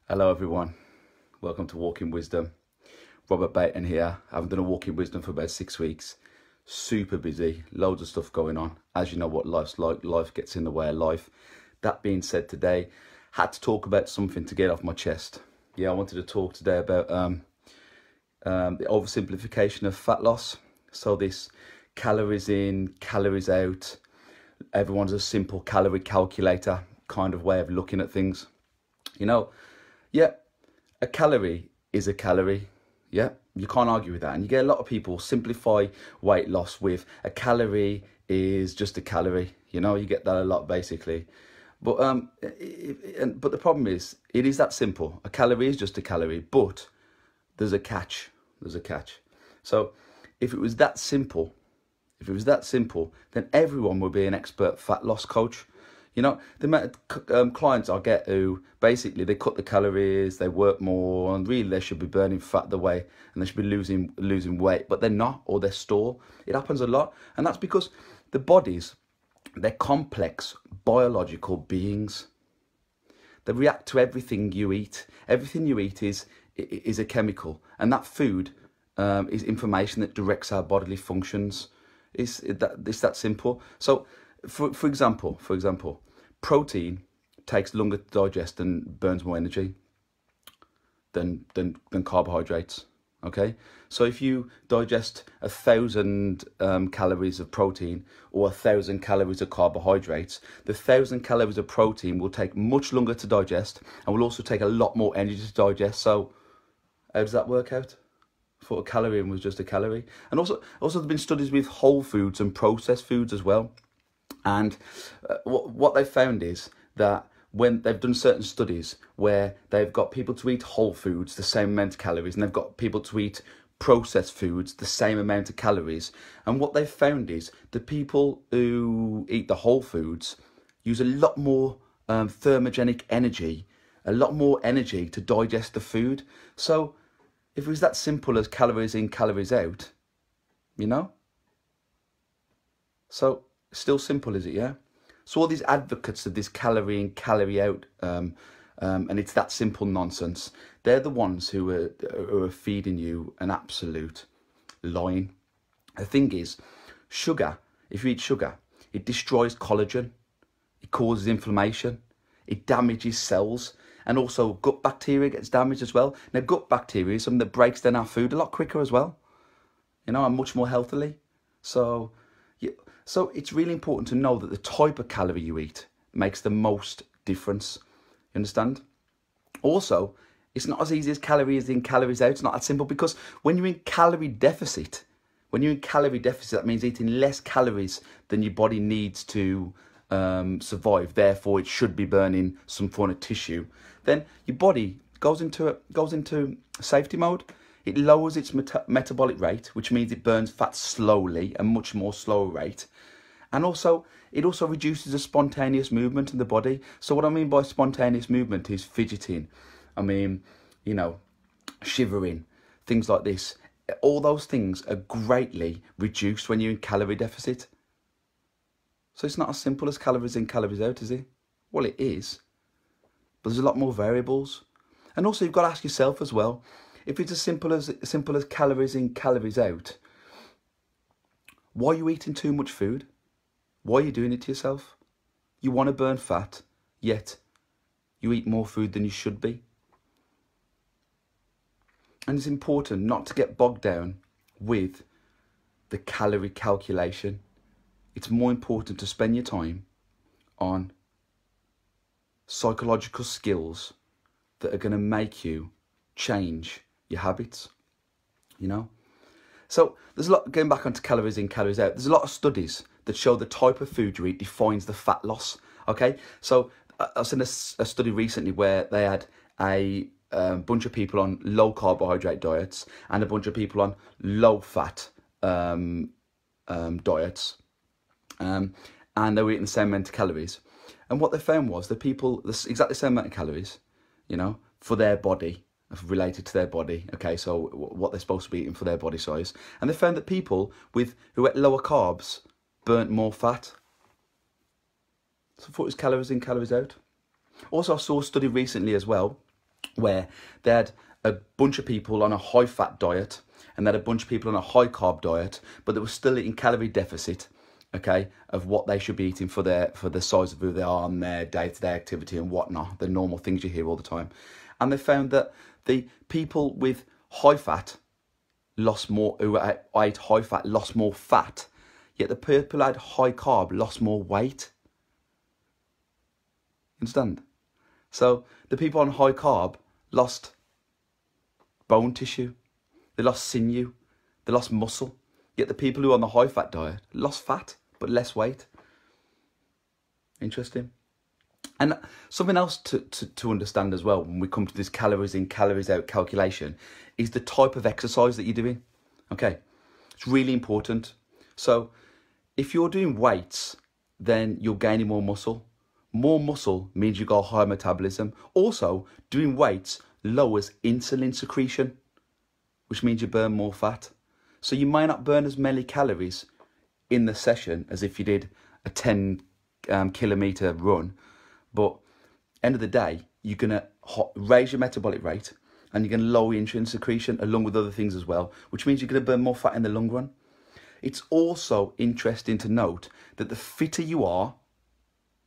Hello everyone, welcome to Walking Wisdom. Robert Baton here. I haven't done a Walking Wisdom for about 6 weeks. Super busy, loads of stuff going on. As you know what life's like, life gets in the way of life. That being said, today, had to talk about something to get off my chest. Yeah, I wanted to talk today about the oversimplification of fat loss. So this calories in, calories out, everyone's a simple calorie calculator kind of way of looking at things. You know, yeah, a calorie is a calorie. Yeah, you can't argue with that. And you get a lot of people simplify weight loss with a calorie is just a calorie. You know, you get that a lot basically. But but the problem is, it is that simple. A calorie is just a calorie, but there's a catch. There's a catch. So if it was that simple, then everyone would be an expert fat loss coach. You know, the amount of clients I get who basically they cut the calories, they work more, and really they should be burning fat the way, and they should be losing weight, but they're not, or they're stall. It happens a lot, and that's because the bodies, they're complex biological beings. They react to everything you eat. Everything you eat is a chemical, and that food is information that directs our bodily functions. It's that simple. So, for example, protein takes longer to digest and burns more energy than carbohydrates. Okay, so if you digest 1,000 calories of protein or 1,000 calories of carbohydrates, the 1,000 calories of protein will take much longer to digest and will also take a lot more energy to digest. So, how does that work out? I thought a calorie was just a calorie. And also there've been studies with whole foods and processed foods as well. And what they've found is that when they've done certain studies where they've got people to eat whole foods, the same amount of calories, and they've got people to eat processed foods, the same amount of calories. And what they've found is the people who eat the whole foods use a lot more thermogenic energy, a lot more energy to digest the food. So if it was that simple as calories in, calories out, you know? So, still simple, is it, yeah? So all these advocates of this calorie in, calorie out, and it's that simple nonsense, they're the ones who are feeding you an absolute lying. The thing is, sugar, if you eat sugar, it destroys collagen, it causes inflammation, it damages cells, and also gut bacteria gets damaged as well. Now, gut bacteria is something that breaks down our food a lot quicker as well, you know, and much more healthily. So it's really important to know that the type of calorie you eat makes the most difference. You understand? Also, it's not as easy as calories in, calories out. It's not that simple, because when you're in calorie deficit, that means eating less calories than your body needs to survive. Therefore, it should be burning some form of tissue. Then your body goes into safety mode. It lowers its metabolic rate, which means it burns fat slowly, a much more slower rate. And also, it also reduces the spontaneous movement in the body. So what I mean by spontaneous movement is fidgeting. I mean, you know, shivering, things like this. All those things are greatly reduced when you're in calorie deficit. So it's not as simple as calories in, calories out, is it? Well, it is. But there's a lot more variables. And also, you've got to ask yourself as well, if it's as simple as calories in, calories out, why are you eating too much food? Why are you doing it to yourself? You want to burn fat, yet you eat more food than you should be. And it's important not to get bogged down with the calorie calculation. It's more important to spend your time on psychological skills that are going to make you change your habits, you know? So there's a lot, going back onto calories in, calories out, there's a lot of studies that show the type of food you eat defines the fat loss, okay? So I've seen a study recently where they had a bunch of people on low carbohydrate diets and a bunch of people on low fat diets, and they were eating the same amount of calories. And what they found was the people, exactly the same amount of calories, you know, for their body, related to their body, okay, so what they're supposed to be eating for their body size. And they found that people who ate lower carbs burnt more fat. So I thought it was calories in, calories out. Also, I saw a study recently as well where they had a bunch of people on a high fat diet and they had a bunch of people on a high carb diet, but they were still eating calorie deficit, okay, of what they should be eating for the size of who they are and their day-to-day activity and whatnot, the normal things you hear all the time. And they found that the people with high fat lost more, who ate high fat lost more fat, yet the people who had high carb lost more weight. Understand? So the people on high carb lost bone tissue, they lost sinew, they lost muscle, yet the people who are on the high fat diet lost fat but less weight. Interesting. And something else to understand as well when we come to this calories in, calories out calculation is the type of exercise that you're doing. Okay, it's really important. So if you're doing weights, then you're gaining more muscle. More muscle means you got higher metabolism. Also, doing weights lowers insulin secretion, which means you burn more fat. So you might not burn as many calories in the session as if you did a 10 kilometer run, but end of the day, you're going to raise your metabolic rate and you're going to lower insulin secretion along with other things as well, which means you're going to burn more fat in the long run. It's also interesting to note that the fitter you are,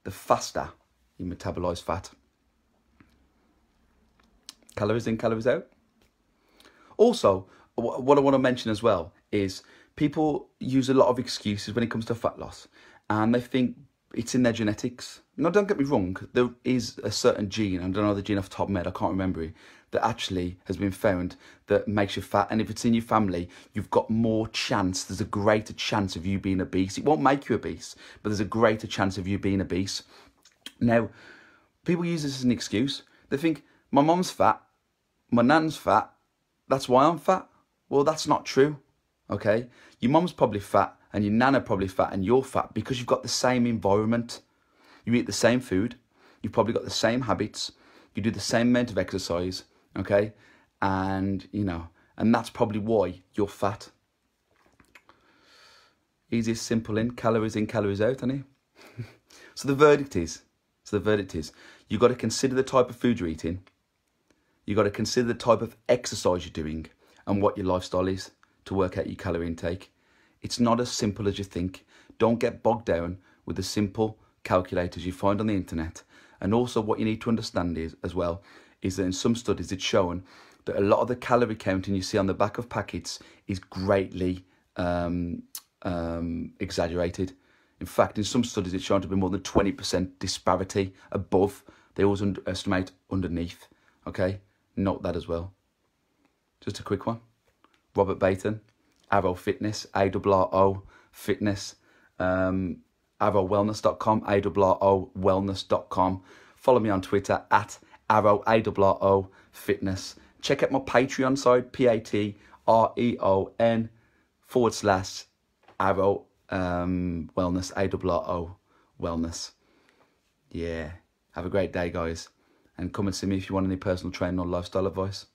the faster you metabolize fat. Calories in, calories out. Also, what I want to mention as well is people use a lot of excuses when it comes to fat loss, and they think it's in their genetics. Now, don't get me wrong, there is a certain gene, I don't know the gene off the top of my head, I can't remember it, that actually has been found that makes you fat. And if it's in your family, you've got more chance, there's a greater chance of you being obese. It won't make you obese, but there's a greater chance of you being obese. Now, people use this as an excuse. They think, my mum's fat, my nan's fat, that's why I'm fat. Well, that's not true, okay? Your mum's probably fat and your nana probably fat and you're fat because you've got the same environment. You eat the same food, you've probably got the same habits, you do the same amount of exercise, okay? And, you know, and that's probably why you're fat. Easiest, simple in, calories out, honey. So the verdict is, you've got to consider the type of food you're eating. You've got to consider the type of exercise you're doing and what your lifestyle is to work out your calorie intake. It's not as simple as you think. Don't get bogged down with the simple calculators you find on the internet. And also what you need to understand is, as well, is that in some studies it's shown that a lot of the calorie counting you see on the back of packets is greatly exaggerated. In fact, in some studies it's shown to be more than 20% disparity above. They always underestimate underneath. Okay, note that as well. Just a quick one. Robert Baton, Arro Fitness, ARRO Fitness, ArrowWellness.com, ARRO Wellness.com. Follow me on Twitter at Arro, ARRO Fitness. Check out my Patreon side, Patreon.com/Arro Wellness, ARRO Wellness. Yeah, have a great day, guys. And come and see me if you want any personal training or lifestyle advice.